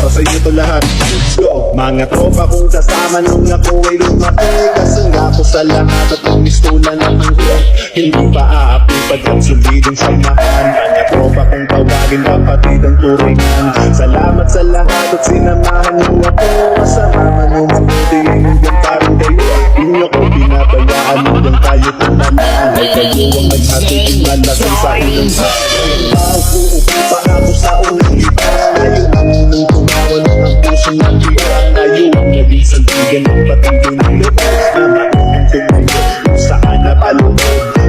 para sa iyo to lahat. Let's go! Mga tropa kong kasama nung ako ay lumaki, kasangga ko sa lahat at ang mistulan at ang hindi pa aapi pagkat solidong samahan. Mga tropa kong tawagin kapatid ang turingan. Salamat sa lahat at sinamahan niyo ako. Kasama nyo mabuti hanggang parang kayo. Inyo ko binabayaan hanggang tayo tumamaan. Ay kayo ang naghatid ng malasang sa ilang uupo pa ako sa unang iba. Kayo ang unang tumawa ng ang puso ng iba. Kayo ang naging sandigan ng patinding ng lupa. Na matutong tumayo kung saan napalunod.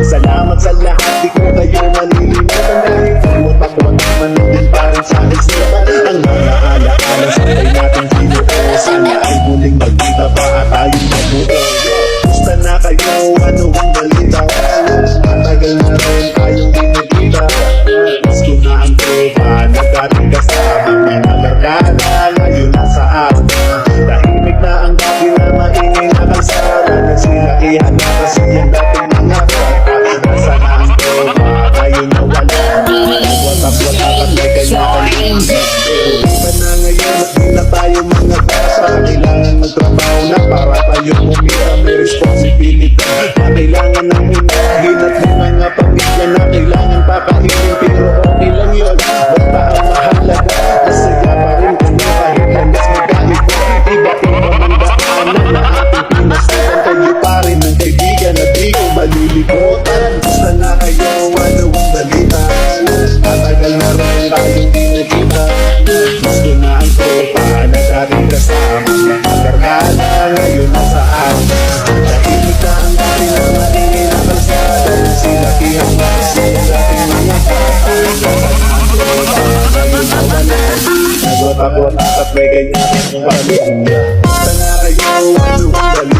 Salamat sa lahat, di ko kayo malilimutan. Dahil bawat ako naman din parang sa akin sila. Ang mga alaala sa tayo natin kinuo. Sana ay muling magkita pa at tayong mabuo. Gusto na kayo, ano ang balita? Matagal na rin tayong dinigita. Gusto na ang tropa, nagdating kasama. Mga barkada, ngayon nasa asa. Tahimik na ang gabi na maingay na kalsada. Nagsilakihan na kasi yung dating mga bata. Nasa na ang tropa, ngayon nawala. Watak-watak at may kanya-kanyang iba na ngayon at di na tayo mga bata. Kailangan magtrabaho na para tayo kumita. May responsibilidad na kailangan ng unahin. At may mga pamilya na kailangan pakainin. Pero okay lang yun, basta ang mahalaga. Masaya pa rin kami kahit landas magalit ko. Iba-iba man daanan na ating pinasukan. Kayo pa rin ang kaibigan at di ko malilimutan. Gusto na kayo, ano ang balita? Matagal na rin tayong dinagita. Gusto na ang tropa na dating kasama. Mga barkada ngayon nasa asa. Tahimik na ang gabi na maingay na kalsada. Silakihan na kasi ang dating mga bata. Nasa ang tropa ngayon nawala. Nagwatak-watak at may ganyan ang pamilya. Gusto na kayo, ano ang balita?